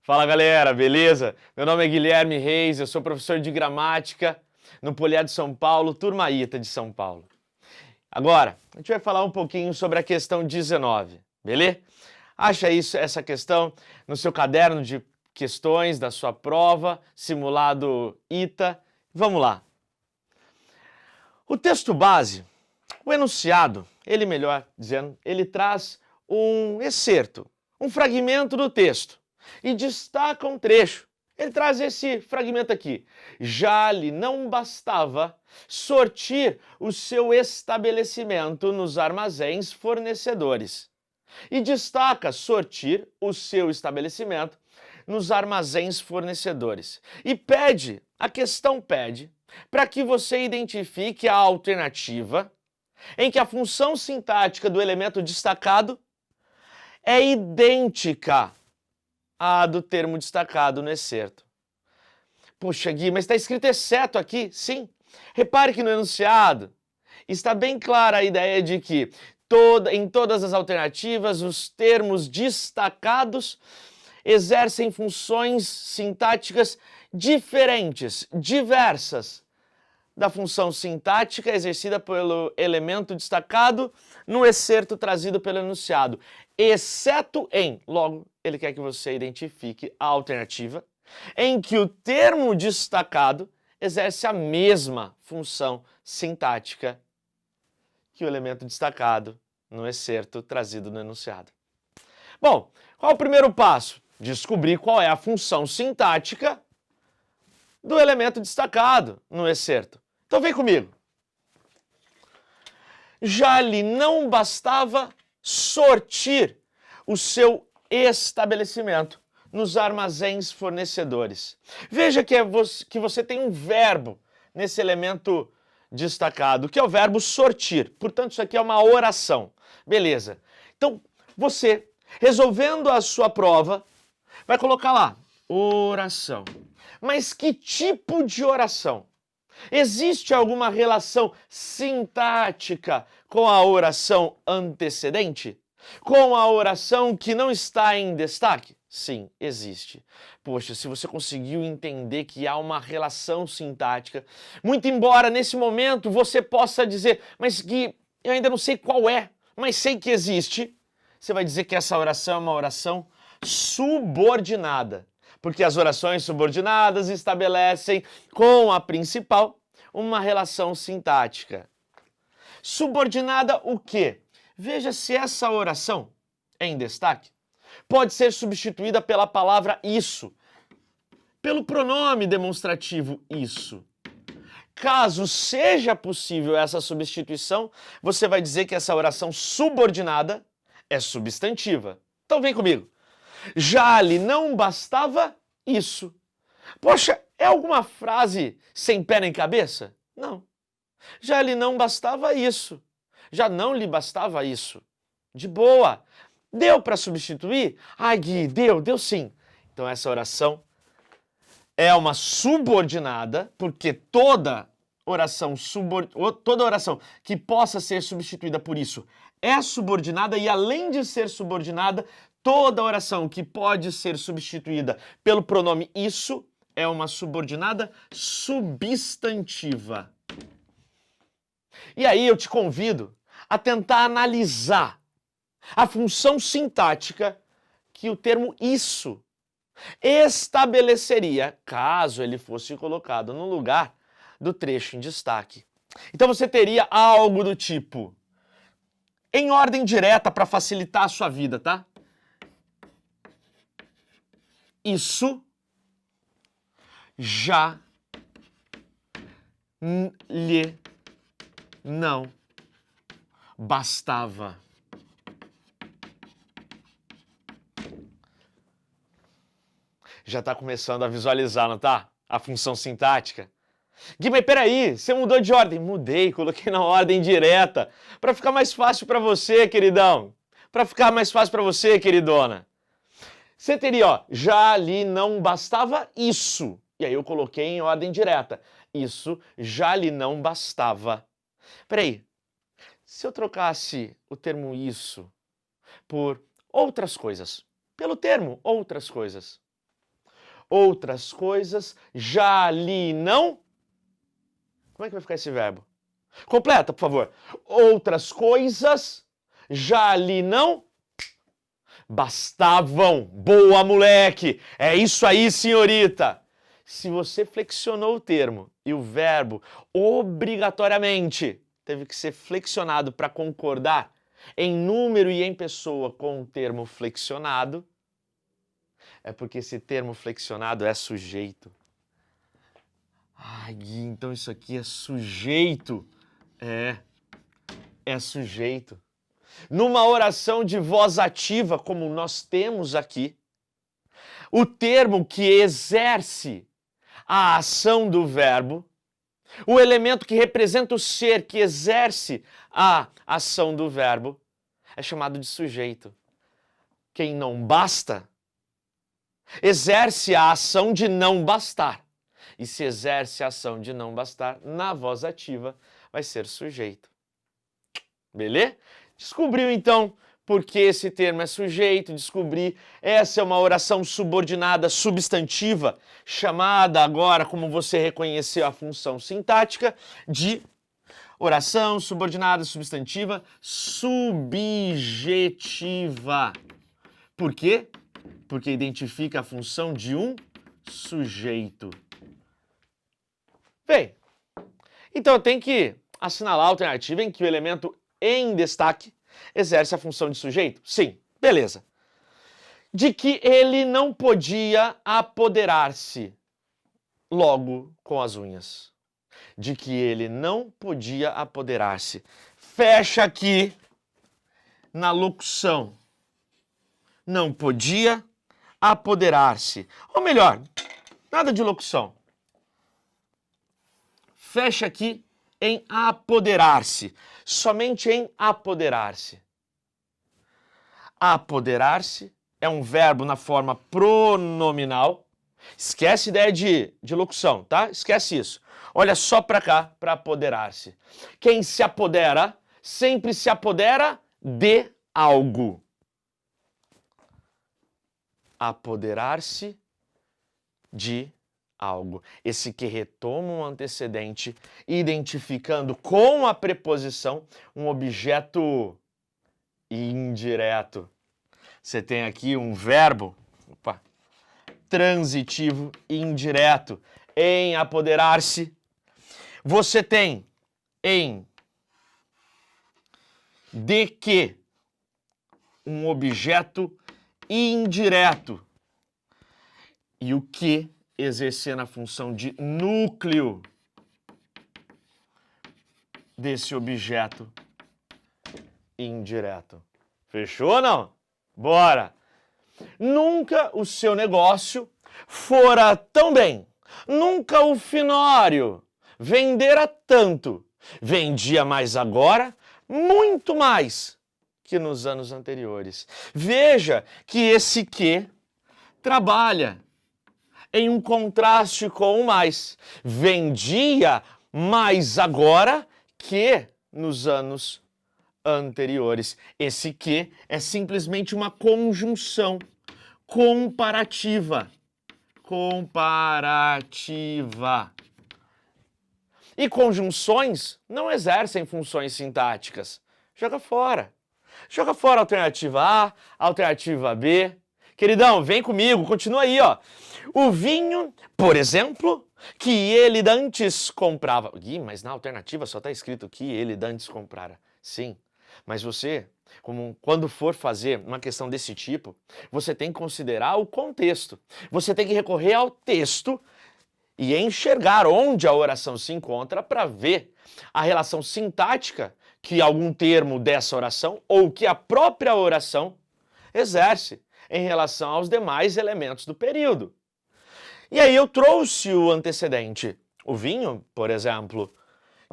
Fala galera, beleza? Meu nome é Guilherme Reis, eu sou professor de gramática no Polié de São Paulo, turma ITA de São Paulo. Agora, a gente vai falar um pouquinho sobre a questão 19, beleza? Acha essa questão no seu caderno de questões da sua prova, simulado ITA. Vamos lá. O texto base, o enunciado, melhor dizendo, ele traz um excerto, um fragmento do texto e destaca um trecho. Ele traz esse fragmento aqui. Já lhe não bastava sortir o seu estabelecimento nos armazéns fornecedores. E destaca sortir o seu estabelecimento nos armazéns fornecedores. E pede, a questão pede, para que você identifique a alternativa em que a função sintática do elemento destacado é idêntica à do termo destacado no excerto. Poxa, Gui, mas está escrito exceto aqui? Sim. Repare que no enunciado está bem clara a ideia de que em todas as alternativas os termos destacados exercem funções sintáticas diferentes, diversas da função sintática exercida pelo elemento destacado no excerto trazido pelo enunciado, exceto em, logo, ele quer que você identifique a alternativa em que o termo destacado exerce a mesma função sintática que o elemento destacado no excerto trazido no enunciado. Bom, qual é o primeiro passo? Descobrir qual é a função sintática do elemento destacado no excerto. Então vem comigo. Já lhe não bastava sortir o seu estabelecimento nos armazéns fornecedores. Veja que você tem um verbo nesse elemento destacado, que é o verbo sortir. Portanto, isso aqui é uma oração. Beleza. Então, você, resolvendo a sua prova, vai colocar lá, oração. Mas que tipo de oração? Existe alguma relação sintática com a oração antecedente? Com a oração que não está em destaque? Sim, existe. Poxa, se você conseguiu entender que há uma relação sintática, muito embora nesse momento você possa dizer, mas Gui, eu ainda não sei qual é, mas sei que existe, você vai dizer que essa oração é uma oração subordinada. Porque as orações subordinadas estabelecem com a principal uma relação sintática. Subordinada o quê? Veja se essa oração é em destaque. Pode ser substituída pela palavra isso, pelo pronome demonstrativo isso. Caso seja possível essa substituição, você vai dizer que essa oração subordinada é substantiva. Então vem comigo. Já lhe não bastava isso. Poxa, é alguma frase sem pé nem cabeça? Não. Já lhe não bastava isso. Já não lhe bastava isso. De boa. Deu para substituir? Ai, Gui, deu sim. Então essa oração é uma subordinada, porque toda oração que possa ser substituída por isso é subordinada e além de ser subordinada, toda oração que pode ser substituída pelo pronome isso é uma subordinada substantiva. E aí eu te convido a tentar analisar a função sintática que o termo isso estabeleceria caso ele fosse colocado no lugar do trecho em destaque. Então você teria algo do tipo, em ordem direta para facilitar a sua vida, tá? Isso já lhe não bastava. Já está começando a visualizar, não tá? A função sintática. Gui, mas peraí, você mudou de ordem? Mudei, coloquei na ordem direta, para ficar mais fácil para você, queridão. Para ficar mais fácil para você, queridona. Você teria, ó, já lhe não bastava isso. E aí eu coloquei em ordem direta. Isso já lhe não bastava. Peraí, se eu trocasse o termo isso por outras coisas, pelo termo outras coisas, outras coisas já lhe não... Como é que vai ficar esse verbo? Completa, por favor. Outras coisas já lhe não bastavam. Boa, moleque! É isso aí, senhorita! Se você flexionou o termo e o verbo obrigatoriamente teve que ser flexionado para concordar em número e em pessoa com o termo flexionado, é porque esse termo flexionado é sujeito. Ai, Gui, então isso aqui é sujeito. É sujeito. Numa oração de voz ativa, como nós temos aqui, o termo que exerce a ação do verbo, o elemento que representa o ser que exerce a ação do verbo, é chamado de sujeito. Quem não basta, exerce a ação de não bastar. E se exerce a ação de não bastar, na voz ativa, vai ser sujeito. Beleza? Descobriu, então, por que esse termo é sujeito, descobri. Essa é uma oração subordinada substantiva, chamada agora, como você reconheceu a função sintática, de oração subordinada substantiva subjetiva. Por quê? Porque identifica a função de um sujeito. Bem, então eu tenho que assinalar a alternativa em que o elemento em destaque exerce a função de sujeito? Sim, beleza. De que ele não podia apoderar-se logo com as unhas. De que ele não podia apoderar-se. Fecha aqui na locução. Não podia apoderar-se. Ou melhor, nada de locução. Fecha aqui em apoderar-se. Somente em apoderar-se. Apoderar-se é um verbo na forma pronominal. Esquece a ideia de locução, tá? Esquece isso. Olha só para cá, para apoderar-se. Quem se apodera, sempre se apodera de algo. Apoderar-se de algo. Esse que retoma um antecedente, identificando com a preposição um objeto indireto. Você tem aqui um verbo, transitivo indireto, em apoderar-se. Você tem em de que um objeto indireto. E o que exercendo a função de núcleo desse objeto indireto. Fechou ou não? Bora! Nunca o seu negócio fora tão bem. Nunca o finório vendera tanto. Vendia mais agora, muito mais que nos anos anteriores. Veja que esse que trabalha em um contraste com o mais. Vendia mais agora que nos anos anteriores. Esse que é simplesmente uma conjunção comparativa. Comparativa. E conjunções não exercem funções sintáticas. Joga fora. Joga fora a alternativa A, a alternativa B. Queridão, vem comigo, continua aí, ó. O vinho, por exemplo, que ele dantes comprava. Gui, mas na alternativa só está escrito que ele dantes comprara. Sim, mas você, quando for fazer uma questão desse tipo, você tem que considerar o contexto. Você tem que recorrer ao texto e enxergar onde a oração se encontra para ver a relação sintática que algum termo dessa oração ou que a própria oração exerce em relação aos demais elementos do período. E aí eu trouxe o antecedente. O vinho, por exemplo,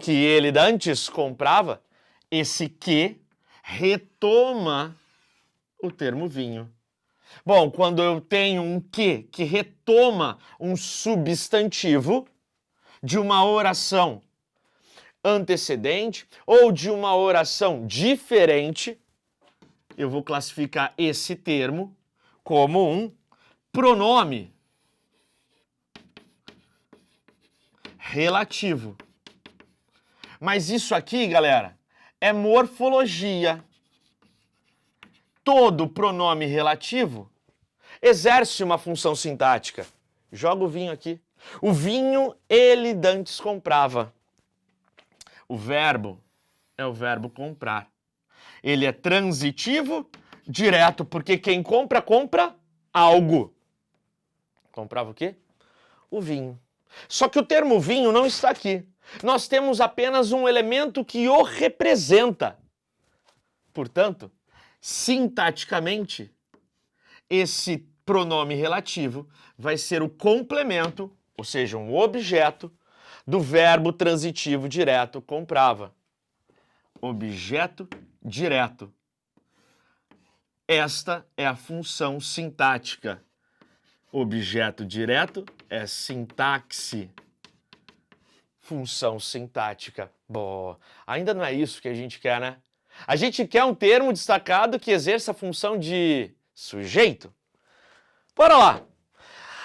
que ele dantes comprava, esse que retoma o termo vinho. Bom, quando eu tenho um que retoma um substantivo de uma oração antecedente ou de uma oração diferente, eu vou classificar esse termo como um pronome. relativo. Mas isso aqui, galera, é morfologia. Todo pronome relativo exerce uma função sintática. Joga o vinho aqui. O vinho ele dantes comprava. O verbo é o verbo comprar. Ele é transitivo, direto, porque quem compra, compra algo. Comprava o quê? O vinho. Só que o termo vinho não está aqui. Nós temos apenas um elemento que o representa. Portanto, sintaticamente, esse pronome relativo vai ser o complemento, ou seja, um objeto, do verbo transitivo direto comprava. Objeto direto. Esta é a função sintática. Objeto direto é sintaxe. Função sintática. Bom, ainda não é isso que a gente quer, né? A gente quer um termo destacado que exerça a função de sujeito. Bora lá!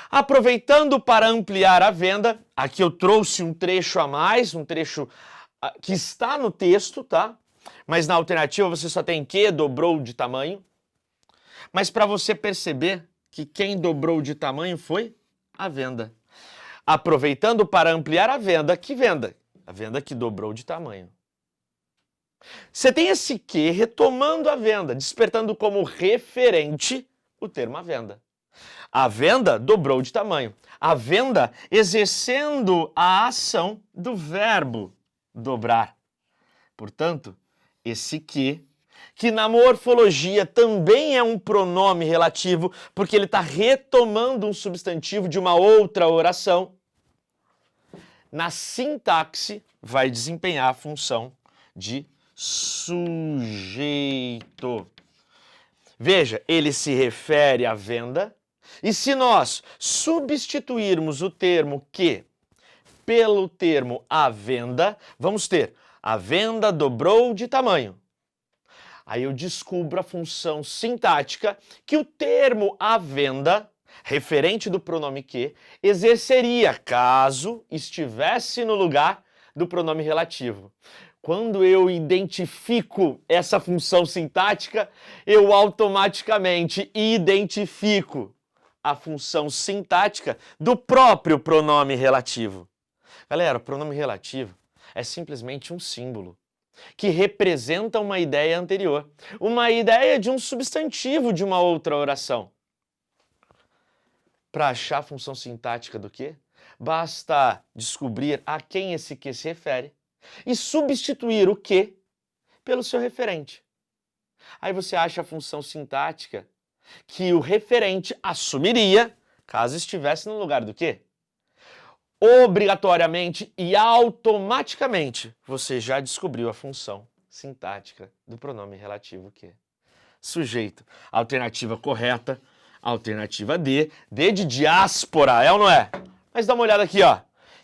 Aproveitando para ampliar a venda, aqui eu trouxe um trecho a mais, um trecho que está no texto, tá? Mas na alternativa você só tem que dobrou de tamanho. Mas para você perceber que quem dobrou de tamanho foi a venda. Aproveitando para ampliar a venda, que venda? A venda que dobrou de tamanho. Você tem esse que retomando a venda, despertando como referente o termo a venda. A venda dobrou de tamanho. A venda exercendo a ação do verbo dobrar. Portanto, esse que na morfologia também é um pronome relativo, porque ele está retomando um substantivo de uma outra oração, na sintaxe vai desempenhar a função de sujeito. Veja, ele se refere à venda, e se nós substituirmos o termo que pelo termo a venda, vamos ter a venda dobrou de tamanho. Aí eu descubro a função sintática que o termo a venda, referente do pronome que, exerceria caso estivesse no lugar do pronome relativo. Quando eu identifico essa função sintática, eu automaticamente identifico a função sintática do próprio pronome relativo. Galera, o pronome relativo é simplesmente um símbolo que representa uma ideia anterior, uma ideia de um substantivo de uma outra oração. Para achar a função sintática do que, basta descobrir a quem esse que se refere e substituir o que pelo seu referente. Aí você acha a função sintática que o referente assumiria caso estivesse no lugar do que? Obrigatoriamente e automaticamente você já descobriu a função sintática do pronome relativo que. Sujeito. Alternativa correta, alternativa D. D de diáspora, é ou não é? Mas dá uma olhada aqui, ó.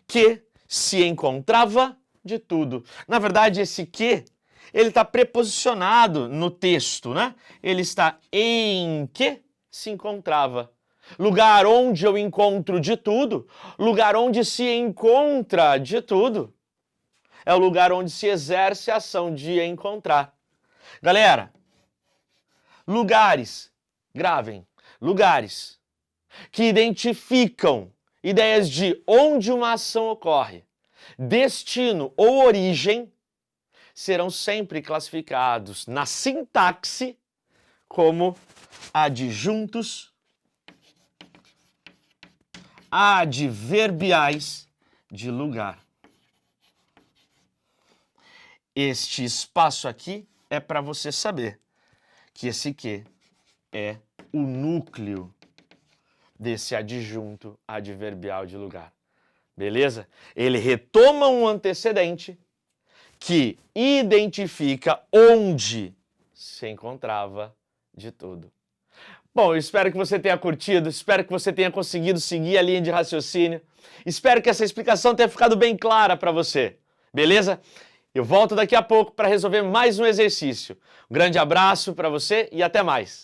Que se encontrava de tudo. Na verdade, esse que, ele está preposicionado no texto, né? Ele está em que se encontrava. Lugar onde eu encontro de tudo, lugar onde se encontra de tudo. É o lugar onde se exerce a ação de encontrar. Galera, lugares, gravem, lugares que identificam ideias de onde uma ação ocorre, destino ou origem, serão sempre classificados na sintaxe como adjuntos, adverbiais de lugar. Este espaço aqui é para você saber que esse que é o núcleo desse adjunto adverbial de lugar. Beleza? Ele retoma um antecedente que identifica onde se encontrava de tudo. Bom, eu espero que você tenha curtido, espero que você tenha conseguido seguir a linha de raciocínio, espero que essa explicação tenha ficado bem clara para você, beleza? Eu volto daqui a pouco para resolver mais um exercício. Um grande abraço para você e até mais!